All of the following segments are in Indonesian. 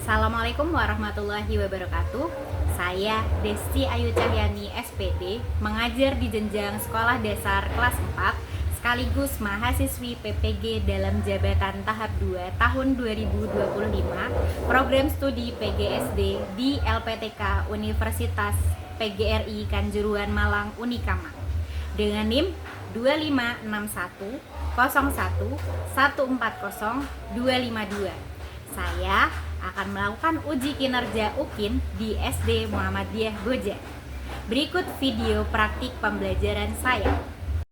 Assalamualaikum warahmatullahi wabarakatuh. Saya Desti Ayu Cahyani SPD, mengajar di jenjang sekolah dasar kelas 4 sekaligus mahasiswi PPG dalam jabatan tahap 2 tahun 2025, program studi PGSD di LPTK Universitas PGRI Kanjuruhan Malang Unikama dengan NIM 2561 01 140 252. Saya akan melakukan uji kinerja UKIN di SD Muhammadiyah Boja. Berikut video praktik pembelajaran saya.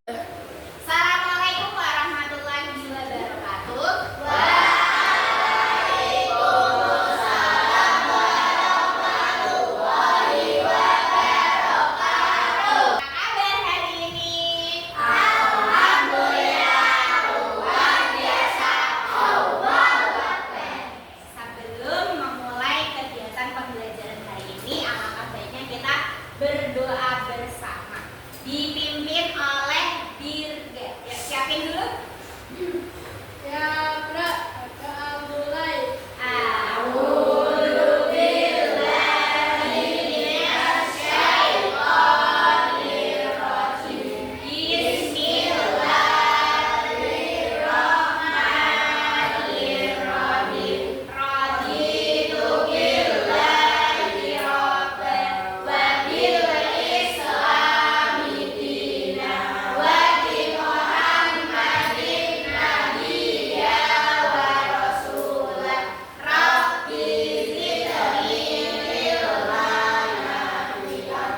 Assalamualaikum warahmatullahi wabarakatuh. Waalaikumsalam warahmatullahi wabarakatuh. Apa kabar hari ini? Alhamdulillah, luar biasa. Sebelum memulai kegiatan pembelajaran hari ini, alangkah baiknya kita berdoa bersama, dipimpin oleh Dirga. Ya, siapin dulu. Ya, Bro, kita mulai. A'udzu billahi minasyaitonir rajim. Bismillahirrahmanirrahim. Raditu billahi rabban wa bil islami dinan wa bi Muhammadin nabiyya wa rasulah. Rabbi zidni ilman nafi'an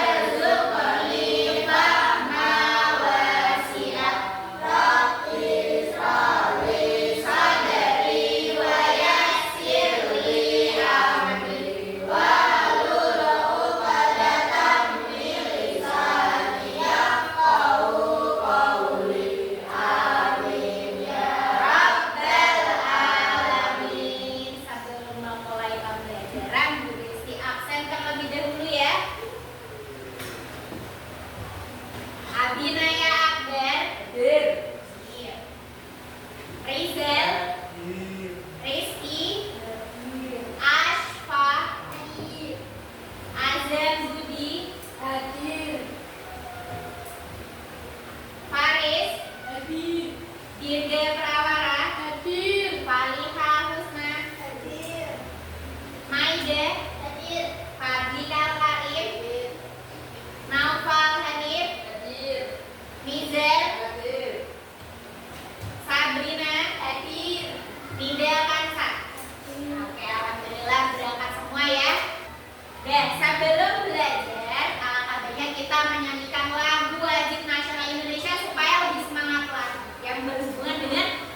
warzuqni fahma wasi'an. Rabbi shrahli sadri wa yassirli amri wahlul 'uqdatam min lisani yafqahu qawli. Amin ya rabbal alamin. Sebelum memulai pembelajaran, Bu Desti absen terlebih dahulu ya. Abinaya Akbar hadir. Rizal, Rizky, Ashfa, Azam Budi, Hadir, Faris, hadir, Dirga Prawara, hadir, Faliha Husna, hadir, Maida, hadir, Fadlikal Karim, Naufal Hanif, hadir, Mizar, hadir, Sabrina, hadir. Nida Kansa. Oke, alhamdulillah berangkat semua ya. Dan sebelum belajar, alangkah baiknya kita menyanyikan lagu wajib nasional Indonesia supaya lebih semangat lagi yang berhubungan dengan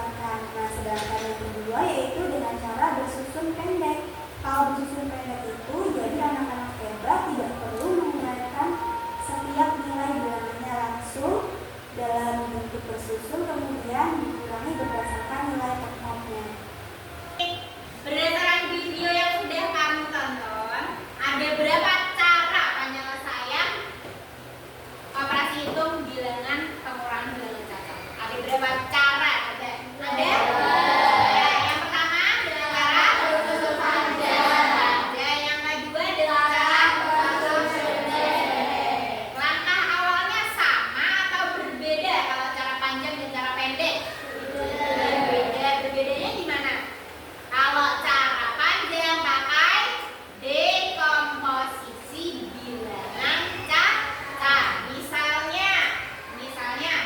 berdasarkan. Nah, sedangkan yang kedua yaitu dengan cara bersusun pendek. Kalau bersusun pendek itu, jadi anak-anak TK tidak perlu menguraikan setiap nilai bilangannya langsung dalam bentuk bersusun, kemudian dikurangi berdasarkan nilai pokoknya. Berdasarkan video yang sudah kamu tonton, ada berapa cara penyelesaian operasi hitung bilangan pengurangan bilangan cacat? Ada berapa cara? Ada? Ya, yang pertama dengan cara bersusun panjang. Yang kedua dengan cara bersusun pendek. Langkah awalnya sama atau berbeda kalau cara panjang dan cara pendek? Berbeda. Berbedanya gimana? Kalau cara panjang pakai dekomposisi bilangan cacat. Misalnya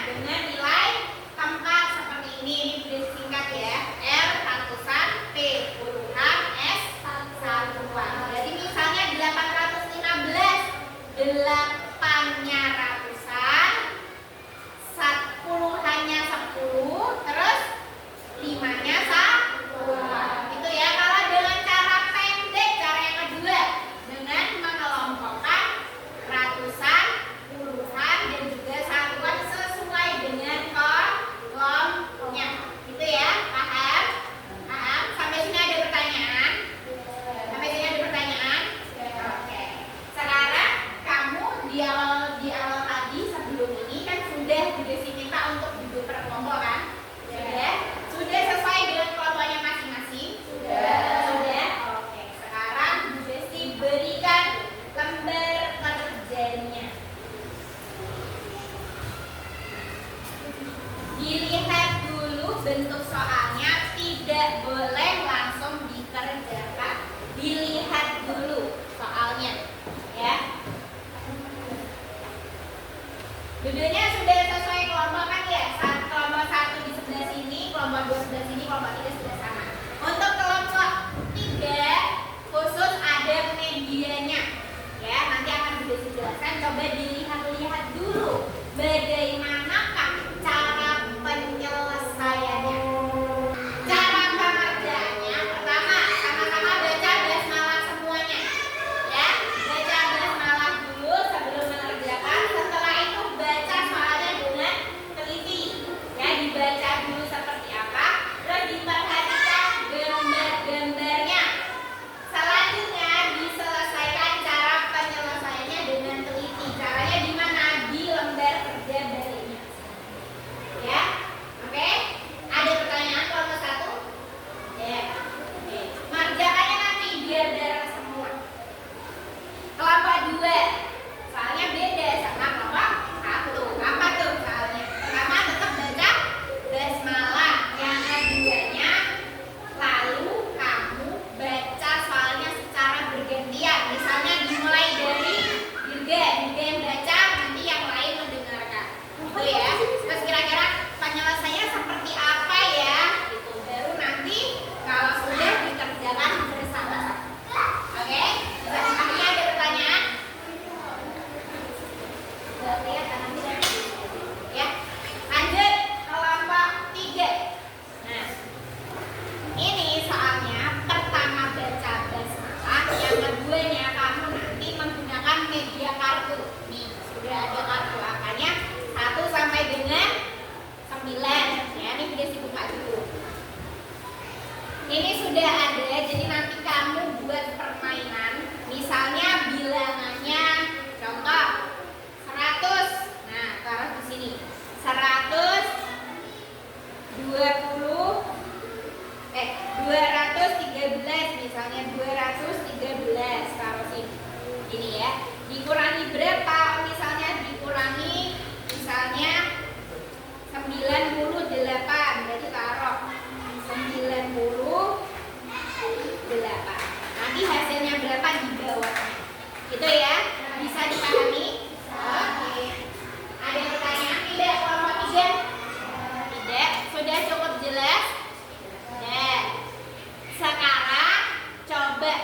dengan nilai tempat seperti ini disingkat ya, R ratusan, P puluhan, S satuan. Jadi misalnya 815, 8-nya ratusan, puluhannya 10, terus 5-nya satuan. Itu ya kalau dengan cara pendek, cara yang kedua dengan mengelompokkan ratusan, puluhan dan juga satuan sesuai dengan kolomnya. Itu ya, paham? Paham? Sampai sini ada pertanyaan? Sampai sini ada pertanyaan? Oke. Sekarang kamu di awal tadi sebelum ini kan sudah diminta untuk duduk per kelompok kan? Sudah sesuai dengan kelompoknya masing-masing? Sudah. Oke. Sekarang Bu Desi berikan lembar kerjanya. Dilihat dulu bentuk soalnya, tidak boleh langsung dikerjakan. Dilihat dulu soalnya, ya. Duduknya sudah sesuai kelompok kan ya? Kelompok 1 di sebelah sini, kelompok 2 sebelah sini, kelompok 3 sebelah sana. Untuk kelompok 3 khusus ada medianya, ya. Nanti akan sudah dijelaskan. Coba dilihat-lihat dulu bagaimanakah cara penyelesaiannya. Cara pengerjaannya pertama sama-sama baca basmalah semuanya, ya. Baca basmalah dulu sebelum mengerjakan. Setelah itu baca soalnya dengan teliti, ya. Dibaca dulu seperti apa, terus diperhatikan gambar-gambarnya. Selanjutnya diselesaikan cara penyelesaiannya dengan teliti. Caranya di mana? Di lembar kerja baliknya, ya. Oke? Ada pertanyaan kelompok 1? Ya. Oke. Mengerjakannya nanti biar darah semua. Kelompok 2 soalnya beda sama kelompok 1. Apa tuh soalnya? Pertama tetap baca basmalah. Yang keduanya lalu kamu baca soalnya secara bergantian. Misalnya dimulai dari Dirga yang baca, nanti yang lain mendengarkan. Itu ya. Terus kira-kira penyelesaiannya seperti apa ya? Gitu. Baru nanti kalau sudah dikerjakan bersama-sama. Oke? Ini ada pertanyaan? Lihat nanti ya. Lanjut kelompok 3. Nah, ini soalnya pertama baca basmalah, yang keduanya kamu nanti menggunakan media kartu. Nih, sudah ada kartu angkanya 1 sampai dengan 9. Ya, ini udah buka dulu. Ini sudah ada, jadi nanti kamu buat permainan. Misalnya bilangannya contoh 100. Nah, taruh di sini. 213 misalnya 213 taruh sini. Ini ya. Dikurangi berapa? Dikurangi misalnya 98. Berarti taruh 98. Nanti hasilnya berapa di bawahnya. Gitu ya. Bisa dipahami? Oke. Ada pertanyaan tidak kelompok 3? Tidak. Sudah cukup jelas? Ya. Sekarang coba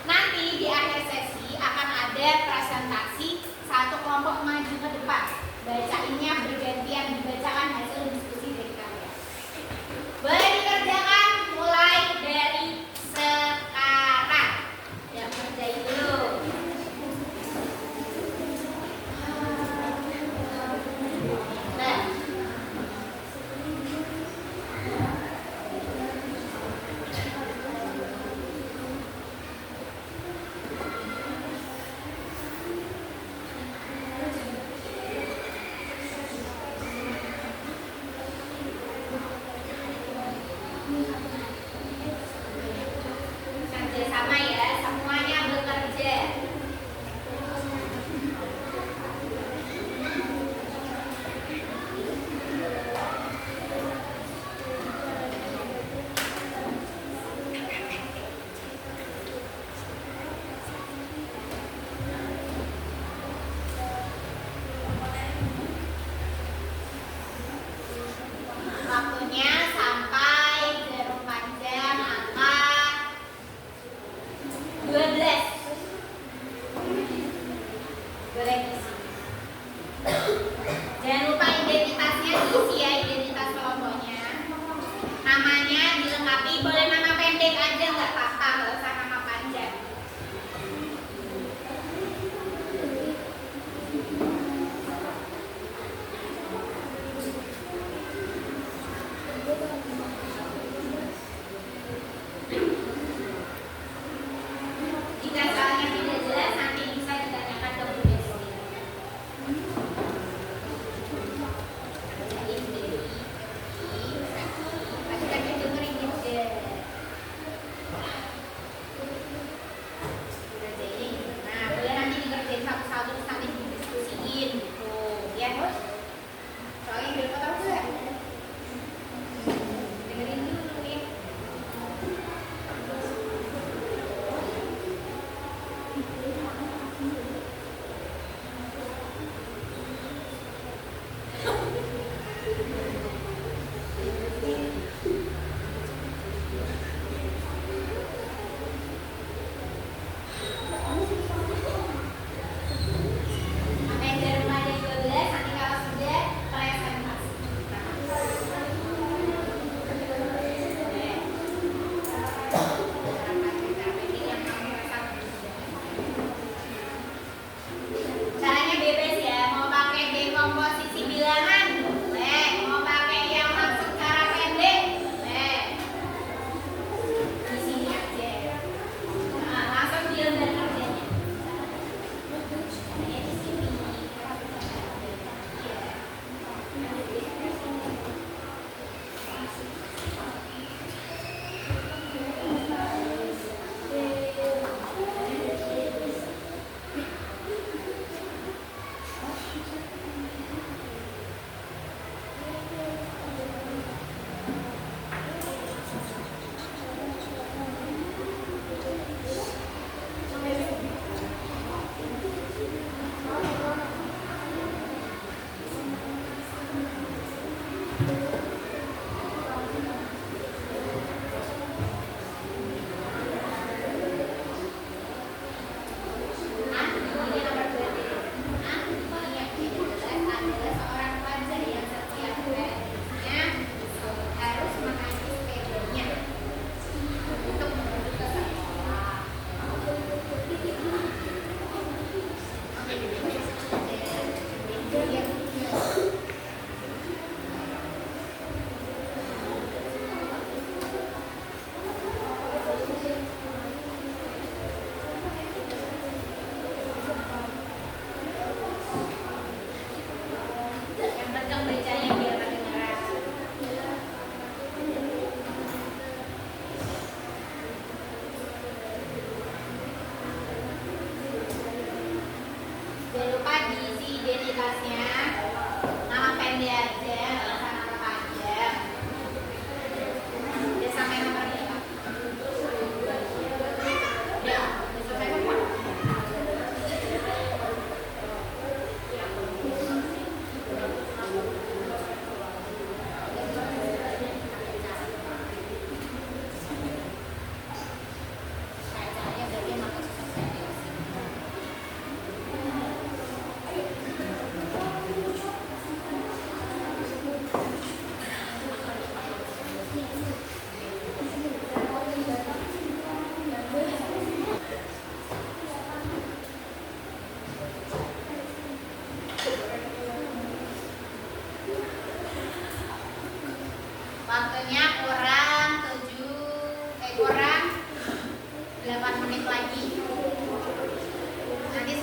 nanti di akhir sesi akan ada presentasi, satu kelompok maju ke depan. Bacainnya bergantian, dibacakan hasil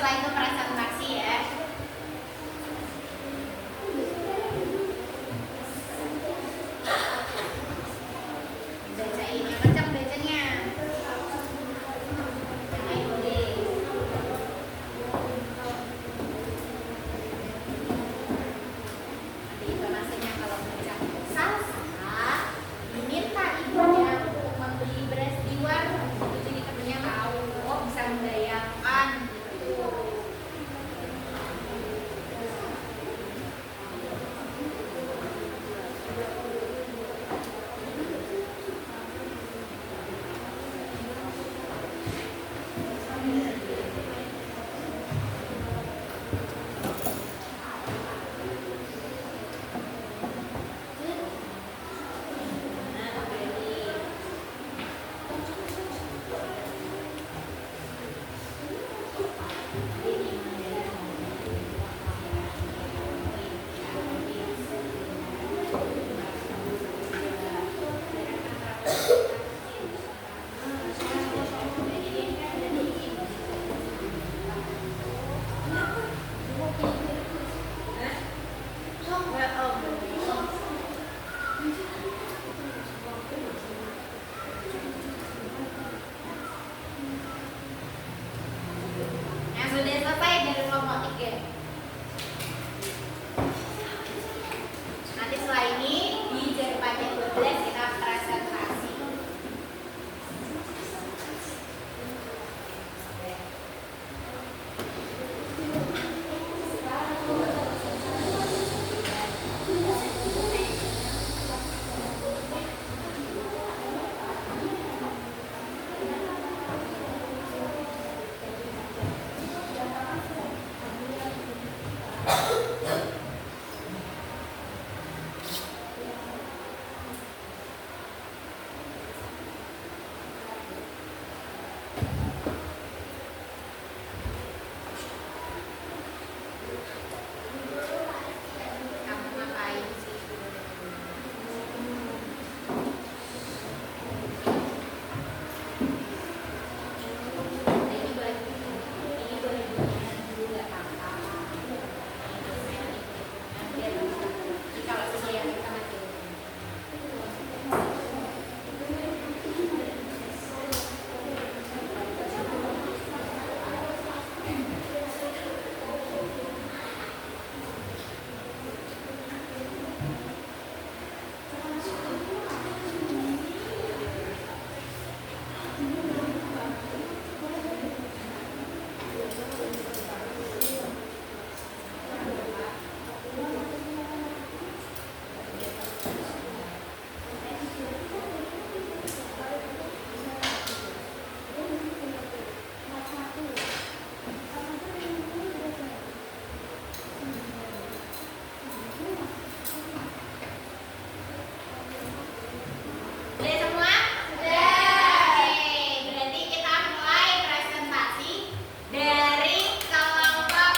setelah itu presentasi ya. Bacain yang kencang bacanya. Ayo boleh. Nanti informasinya kalau baca salah, diminta ibunya untuk membeli beras di warung. Jadi temennya tahu, oh bisa membayangkan gitu. Yang sudah selesai dari kelompok 3. Nanti setelah ini di jari pajak 12 kita presentasi. Kamu ngapain sih? Ini boleh bunyian dulu nggak apa-apa. Nanti kalau sesuai yang kita mati. Sudah semua? Sudah. Oke, berarti kita mulai presentasi dari kelompok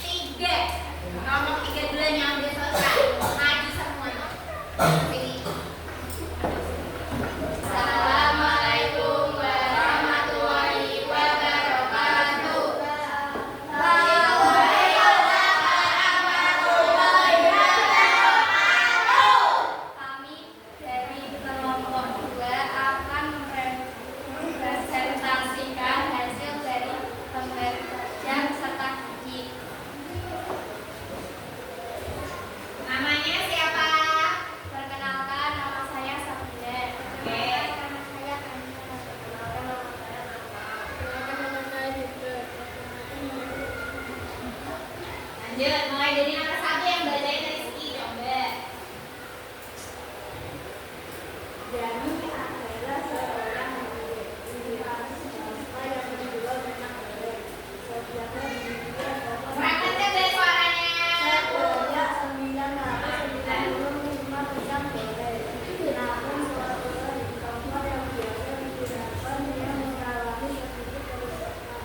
3. Kelompok 3 dulu yang udah selesai. Maju semua. Sini. Assalamualaikum warahmatullahi wabarakatuh. Kami dari kelompok 2 akan mempresentasikan hasil dari pembelajaran serta gigi. Namanya siapa? Perkenalkan, nama saya Sabda. Oke. Nama saya Kamila. Perkenalkan, nama saya Nata. Perkenalkan, nama saya Hidra. Lanjut, mulai dari nomor 1 yang bacain Rizky, coba. Dani adalah seorang swasta yang menjual minyak goreng. Setiapnya dijual Berangkatnya dari suaranya. sebanyak 995 minyak goreng. Namun suatu di kantor yang biasa digunakan yang mengalami sedikit kerusakan,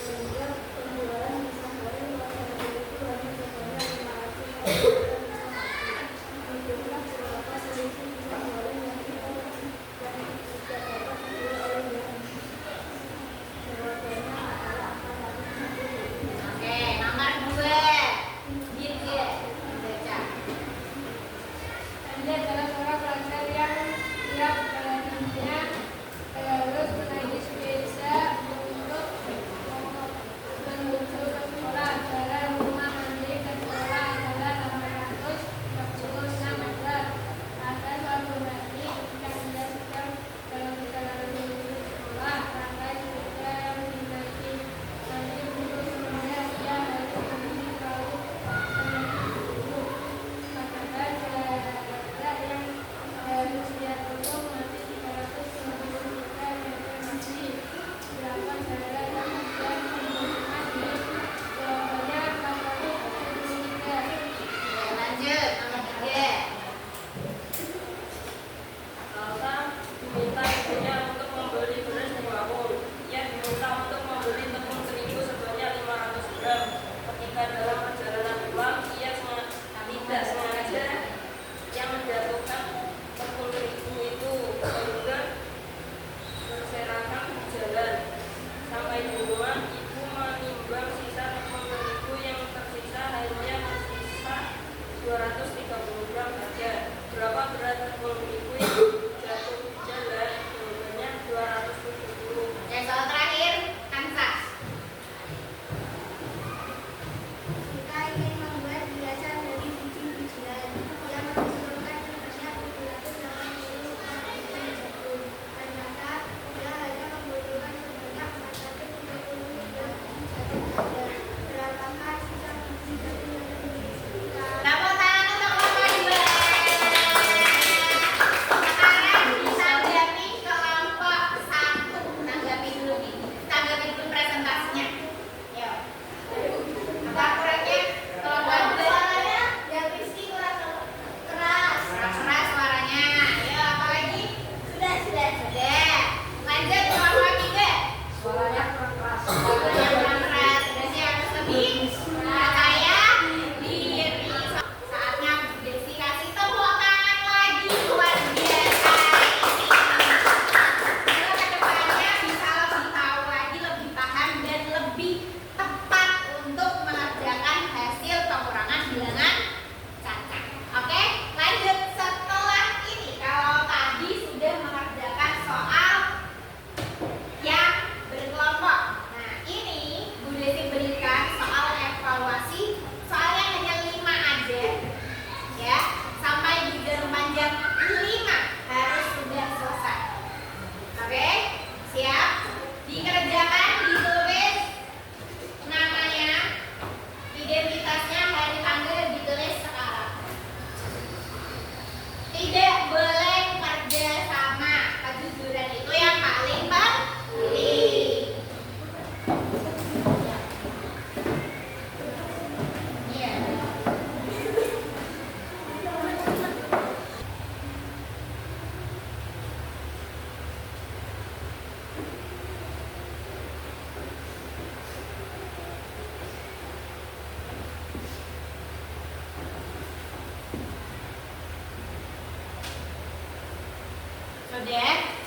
sehingga penjualan minyak goreng pada hari itu hanya sebanyak 500 minyak goreng bisa mati. Itulah berapa selisih minyak goreng yang kita Anda adalah seorang pelajar yang siap pada dirinya harus menaiki sepeda untuk menuju ke sekolah. Jarak rumah Andi ke sekolah adalah 846 meter. Pada suatu hari ketika Anda sedang dalam perjalanan menuju sekolah, rangkai sepeda yang dinaiki Andi mundur sebenarnya ia harus berhenti lalu dulu. Padahal jarak yang harus dia tempuh masih 350 meter yang masih berapa jarak yang sudah ditemukan di jawabannya pasal 23. Lanjut, nomor 3. Elsa diminta ibunya untuk membeli beras 2 pul. Ia diminta untuk membeli tepung terigu sebanyak 500 gram. Ketika dalam perjalanan pulang, ia tidak sengaja yang menjatuhkan tepung terigu itu sehingga berserakan di jalan. Sampai di rumah, ibu menimbang sisa tepung terigu yang tersisa hanya tersisa 230 gram saja. Berapa berat tepung terigu yang jatuh di jalan? Jawabannya 270. Yang soal terakhir, Kansas. Kita ingin membuat hiasan dari biji-bijian yang menghasilkan sebanyak 780 biji jagung. Ternyata dia hanya membutuhkan sebanyak 430 gram biji jagung saja. Berapakah sisa biji jagung yang dimiliki? Tepuk tangan untuk kelompok 2. Sekarang ditanggapi kelompok 1. Tanggapi dulu nih. Tanggapi dulu presentasinya. Yuk. Apa kurangnya? Kelompok 2. Suaranya yang Rizky kurang keras. Keras suaranya. Yuk, apa lagi? Sudah. Sudah. Lanjut kelompok 3. Suaranya kurang keras. Suaranya kurang keras. Sudah siap lebih? Percaya diri. Saatnya Desi kasih tepuk tangan lagi buat biasa. Semoga kedepannya bisa lebih tahu lagi, lebih paham dan lebih tepat untuk mengerjakan hasil pengurangan bilangan cacat. Oke, lanjut setelah ini. Kalau tadi sudah mengerjakan soal yang berkelompok. Nah, ini Bu Desi berikan soal evaluasi. Soalnya hanya 5 aja. Ya, sampai di jam panjang 5 harus sudah selesai. Oke, siap? Dikerjakan, ditulis namanya, identitasnya, hari tanggal ditulis sekarang. Tidak boleh kerja sama. Kejujuran itu yang paling penting. Iya. Sudah?